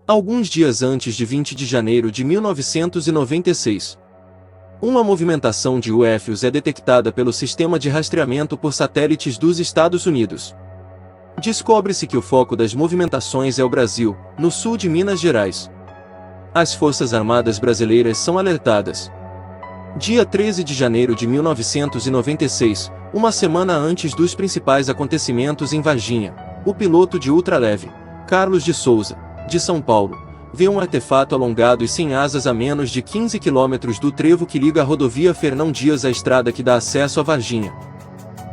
Alguns dias antes de 20 de janeiro de 1996. Uma movimentação de UFOs é detectada pelo Sistema de Rastreamento por Satélites dos Estados Unidos. Descobre-se que o foco das movimentações é o Brasil, no sul de Minas Gerais. As Forças Armadas Brasileiras são alertadas. Dia 13 de janeiro de 1996, uma semana antes dos principais acontecimentos em Varginha, o piloto de ultraleve, Carlos de Souza, de São Paulo, vê um artefato alongado e sem asas a menos de 15 quilômetros do trevo que liga a rodovia Fernão Dias à estrada que dá acesso a Varginha.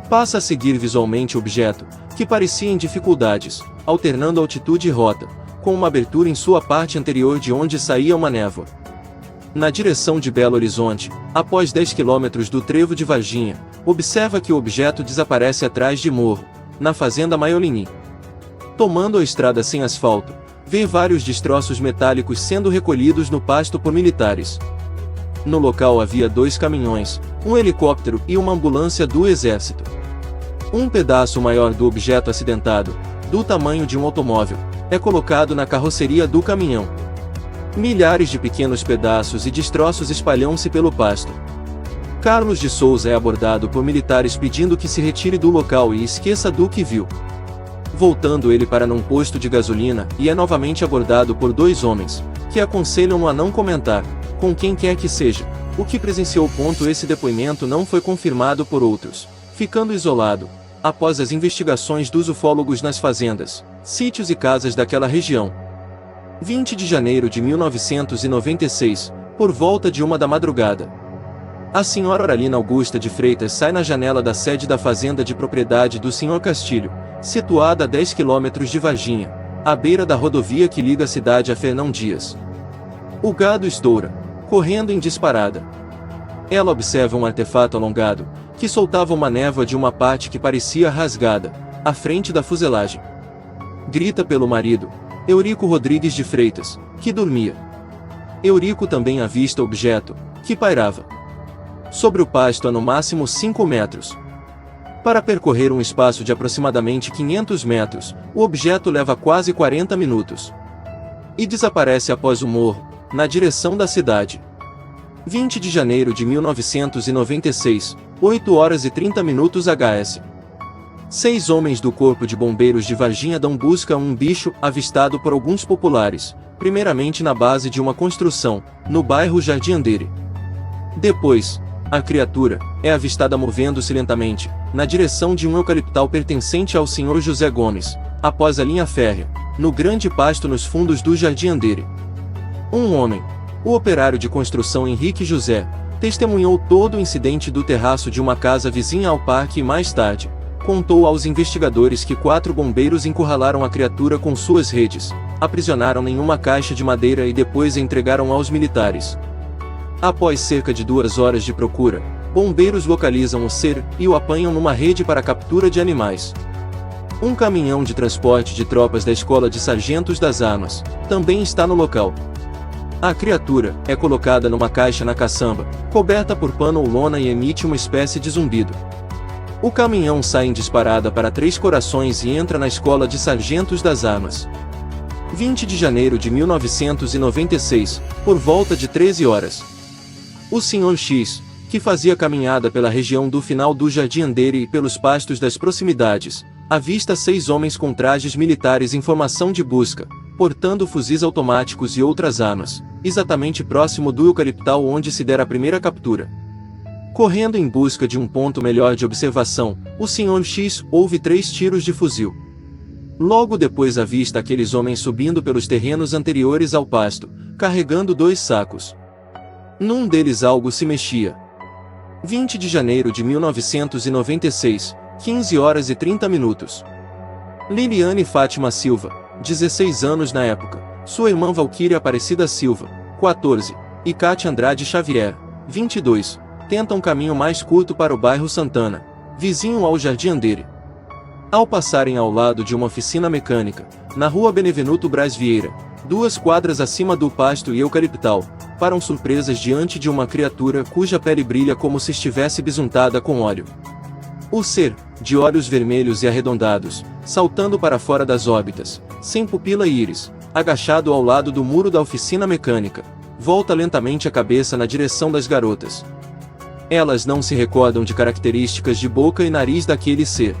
Passa a seguir visualmente o objeto, que parecia em dificuldades, alternando altitude e rota, com uma abertura em sua parte anterior de onde saía uma névoa. Na direção de Belo Horizonte, após 10 quilômetros do trevo de Varginha, observa que o objeto desaparece atrás de morro, na fazenda Maiolini. Tomando a estrada sem asfalto, vê vários destroços metálicos sendo recolhidos no pasto por militares. No local havia 2 caminhões, um helicóptero e uma ambulância do Exército. Um pedaço maior do objeto acidentado, do tamanho de um automóvel, é colocado na carroceria do caminhão. Milhares de pequenos pedaços e destroços espalham-se pelo pasto. Carlos de Souza é abordado por militares pedindo que se retire do local e esqueça do que viu. Voltando ele para num posto de gasolina e é novamente abordado por 2 homens, que aconselham-no a não comentar, com quem quer que seja, o que presenciou. Esse depoimento não foi confirmado por outros, ficando isolado, após as investigações dos ufólogos nas fazendas, sítios e casas daquela região. 20 de janeiro de 1996, por volta de 1 da madrugada. A senhora Auralina Augusta de Freitas sai na janela da sede da fazenda de propriedade do Sr. Castilho, situada a 10 quilômetros de Varginha, à beira da rodovia que liga a cidade a Fernão Dias. O gado estoura, correndo em disparada. Ela observa um artefato alongado, que soltava uma névoa de uma parte que parecia rasgada, à frente da fuselagem. Grita pelo marido, Eurico Rodrigues de Freitas, que dormia. Eurico também avista o objeto, que pairava sobre o pasto a no máximo 5 metros. Para percorrer um espaço de aproximadamente 500 metros, o objeto leva quase 40 minutos. E desaparece após o morro, na direção da cidade. 20 de janeiro de 1996, 8 horas e 30 minutos HS. 6 homens do Corpo de Bombeiros de Varginha dão busca a um bicho avistado por alguns populares, primeiramente na base de uma construção, no bairro Jardim Andere. Depois, a criatura é avistada movendo-se lentamente, na direção de um eucaliptal pertencente ao Sr. José Gomes, após a linha férrea, no grande pasto nos fundos do Jardim Andere. Um homem, o operário de construção Henrique José, testemunhou todo o incidente do terraço de uma casa vizinha ao parque e mais tarde, contou aos investigadores que 4 bombeiros encurralaram a criatura com suas redes, aprisionaram em uma caixa de madeira e depois a entregaram aos militares. Após cerca de 2 horas de procura, bombeiros localizam o ser e o apanham numa rede para captura de animais. Um caminhão de transporte de tropas da Escola de Sargentos das Armas também está no local. A criatura é colocada numa caixa na caçamba, coberta por pano ou lona e emite uma espécie de zumbido. O caminhão sai em disparada para 3 Corações e entra na Escola de Sargentos das Armas. 20 de janeiro de 1996, por volta de 13 horas. O Sr. X, que fazia caminhada pela região do final do Jardim Andere e pelos pastos das proximidades, avista 6 homens com trajes militares em formação de busca, portando fuzis automáticos e outras armas, exatamente próximo do eucaliptal onde se dera a primeira captura. Correndo em busca de um ponto melhor de observação, o Sr. X ouve 3 tiros de fuzil. Logo depois avista aqueles homens subindo pelos terrenos anteriores ao pasto, carregando 2 sacos. Num deles algo se mexia. 20 de janeiro de 1996, 15 horas e 30 minutos. Liliane Fátima Silva, 16 anos na época, sua irmã Valquíria Aparecida Silva, 14, e Cátia Andrade Xavier, 22, tentam um caminho mais curto para o bairro Santana, vizinho ao Jardim Andere. Ao passarem ao lado de uma oficina mecânica, na rua Benevenuto Braz Vieira, 2 quadras acima do pasto e eucaliptal, param surpresas diante de uma criatura cuja pele brilha como se estivesse bisuntada com óleo. O ser, de olhos vermelhos e arredondados, saltando para fora das órbitas, sem pupila e íris, agachado ao lado do muro da oficina mecânica, volta lentamente a cabeça na direção das garotas. Elas não se recordam de características de boca e nariz daquele ser.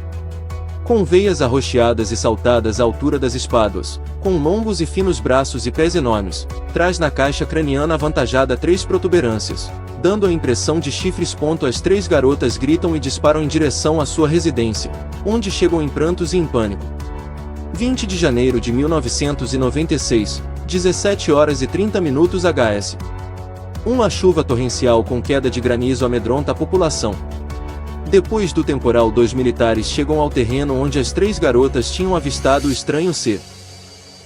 Com veias arroxeadas e saltadas à altura das espáduas, com longos e finos braços e pés enormes, traz na caixa craniana avantajada 3 protuberâncias, dando a impressão de chifres. As 3 garotas gritam e disparam em direção à sua residência, onde chegam em prantos e em pânico. 20 de janeiro de 1996, 17 horas e 30 minutos HS. Uma chuva torrencial com queda de granizo amedronta a população. Depois do temporal, 2 militares chegam ao terreno onde as 3 garotas tinham avistado o estranho ser.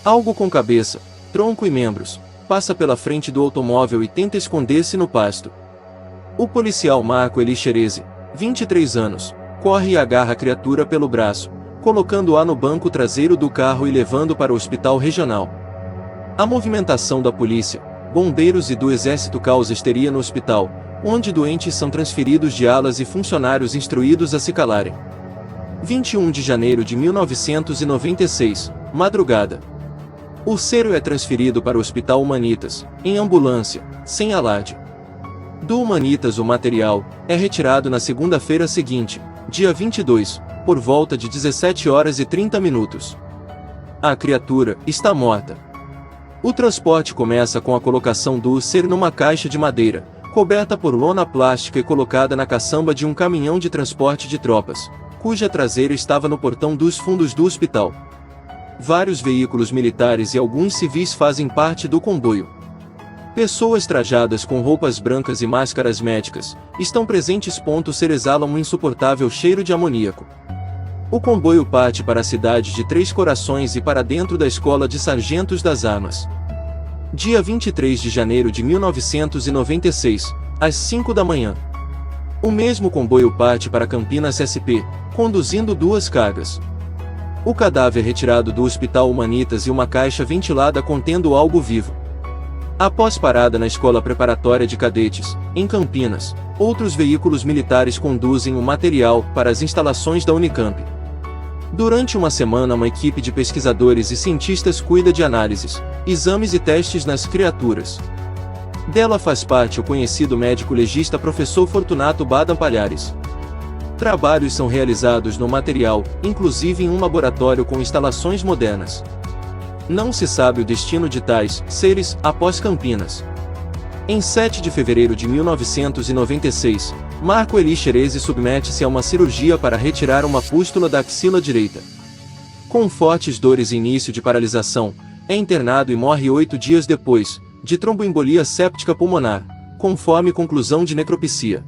Algo com cabeça, tronco e membros, passa pela frente do automóvel e tenta esconder-se no pasto. O policial Marco Eli Xerezi, 23 anos, corre e agarra a criatura pelo braço, colocando-a no banco traseiro do carro e levando para o hospital regional. A movimentação da polícia, bombeiros e do exército causa histeria no hospital, onde doentes são transferidos de alas e funcionários instruídos a se calarem. 21 de janeiro de 1996, madrugada. O ser é transferido para o Hospital Humanitas, em ambulância, sem alarde. Do Humanitas o material é retirado na segunda-feira seguinte, dia 22, por volta de 17 horas e 30 minutos. A criatura está morta. O transporte começa com a colocação do ser numa caixa de madeira, coberta por lona plástica e colocada na caçamba de um caminhão de transporte de tropas, cuja traseira estava no portão dos fundos do hospital. Vários veículos militares e alguns civis fazem parte do comboio. Pessoas trajadas com roupas brancas e máscaras médicas estão presentes. O ser exala um insuportável cheiro de amoníaco. O comboio parte para a cidade de Três Corações e para dentro da Escola de Sargentos das Armas. Dia 23 de janeiro de 1996, às 5 da manhã. O mesmo comboio parte para Campinas SP, conduzindo 2 cargas. O cadáver retirado do Hospital Humanitas e uma caixa ventilada contendo algo vivo. Após parada na Escola Preparatória de Cadetes, em Campinas, outros veículos militares conduzem o material para as instalações da Unicamp. Durante uma semana, uma equipe de pesquisadores e cientistas cuida de análises, exames e testes nas criaturas. Dela faz parte o conhecido médico legista Professor Fortunato Badam Palhares. Trabalhos são realizados no material, inclusive em um laboratório com instalações modernas. Não se sabe o destino de tais seres após Campinas. Em 7 de fevereiro de 1996, Marco Eli Xerezi submete-se a uma cirurgia para retirar uma pústula da axila direita. Com fortes dores e início de paralisação, é internado e morre 8 dias depois, de tromboembolia séptica pulmonar, conforme conclusão de necropsia.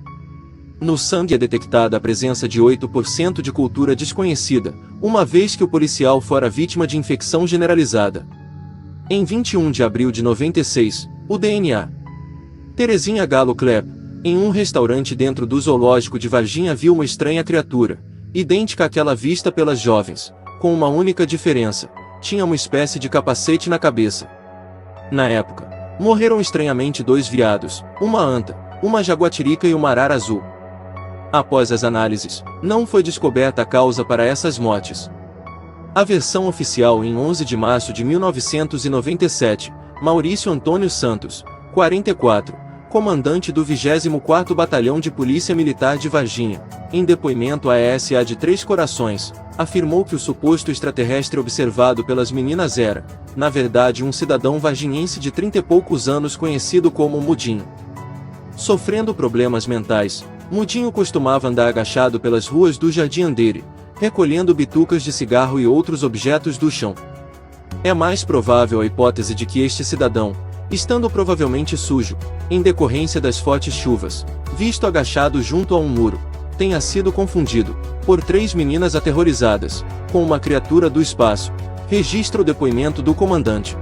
No sangue é detectada a presença de 8% de cultura desconhecida, uma vez que o policial fora vítima de infecção generalizada. Em 21 de abril de 96, o DNA. Terezinha Galo Klepp, em um restaurante dentro do zoológico de Varginha, viu uma estranha criatura, idêntica àquela vista pelas jovens, com uma única diferença: tinha uma espécie de capacete na cabeça. Na época, morreram estranhamente 2 veados, uma anta, uma jaguatirica e uma arara azul. Após as análises, não foi descoberta a causa para essas mortes. A versão oficial em 11 de março de 1997, Maurício Antônio Santos, 44, comandante do 24º Batalhão de Polícia Militar de Varginha, em depoimento à ESA de Três Corações, afirmou que o suposto extraterrestre observado pelas meninas era, na verdade, um cidadão varginhense de 30 e poucos anos conhecido como Mudinho. Sofrendo problemas mentais, Mudinho costumava andar agachado pelas ruas do Jardim Andere, recolhendo bitucas de cigarro e outros objetos do chão. É mais provável a hipótese de que este cidadão, estando provavelmente sujo, em decorrência das fortes chuvas, visto agachado junto a um muro, tenha sido confundido, por 3 meninas aterrorizadas, com uma criatura do espaço, registra o depoimento do comandante.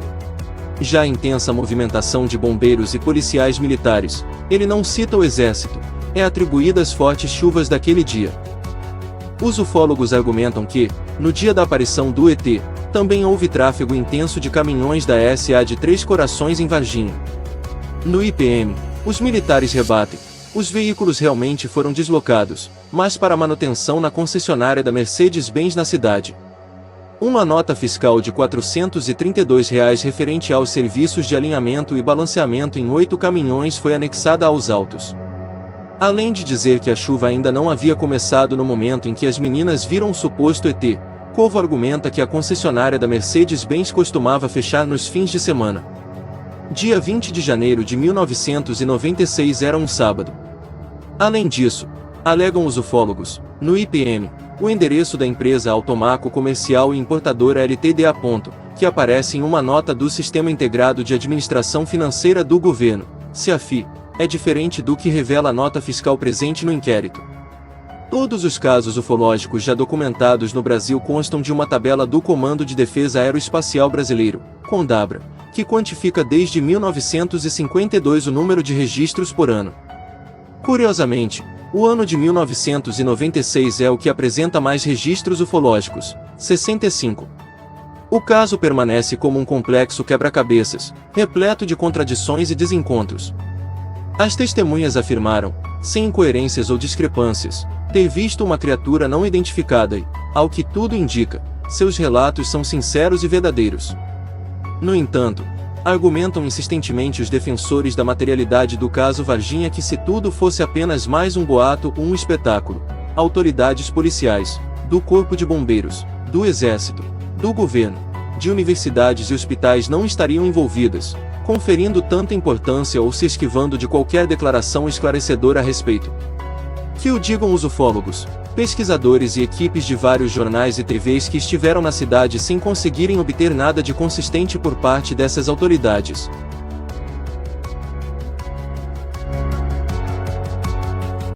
Já a intensa movimentação de bombeiros e policiais militares, ele não cita o exército, é atribuída às fortes chuvas daquele dia. Os ufólogos argumentam que, no dia da aparição do ET, também houve tráfego intenso de caminhões da SA de Três Corações em Varginha. No IPM, os militares rebatem: os veículos realmente foram deslocados, mas para manutenção na concessionária da Mercedes-Benz na cidade. Uma nota fiscal de R$ 432 referente aos serviços de alinhamento e balanceamento em 8 caminhões foi anexada aos autos. Além de dizer que a chuva ainda não havia começado no momento em que as meninas viram o suposto ET, Covo argumenta que a concessionária da Mercedes-Benz costumava fechar nos fins de semana. Dia 20 de janeiro de 1996 era um sábado. Além disso, alegam os ufólogos, no IPM, o endereço da empresa Automaco Comercial e Importadora LTDA. Que aparece em uma nota do Sistema Integrado de Administração Financeira do Governo, SIAFI, é diferente do que revela a nota fiscal presente no inquérito. Todos os casos ufológicos já documentados no Brasil constam de uma tabela do Comando de Defesa Aeroespacial Brasileiro, CONDABRA, que quantifica desde 1952 o número de registros por ano. Curiosamente, o ano de 1996 é o que apresenta mais registros ufológicos, 65. O caso permanece como um complexo quebra-cabeças, repleto de contradições e desencontros. As testemunhas afirmaram, sem incoerências ou discrepâncias, ter visto uma criatura não identificada e, ao que tudo indica, seus relatos são sinceros e verdadeiros. No entanto, argumentam insistentemente os defensores da materialidade do caso Varginha que se tudo fosse apenas mais um boato ou um espetáculo, autoridades policiais, do Corpo de Bombeiros, do Exército, do governo, de universidades e hospitais não estariam envolvidas, conferindo tanta importância ou se esquivando de qualquer declaração esclarecedora a respeito. Que o digam os ufólogos, pesquisadores e equipes de vários jornais e TVs que estiveram na cidade sem conseguirem obter nada de consistente por parte dessas autoridades,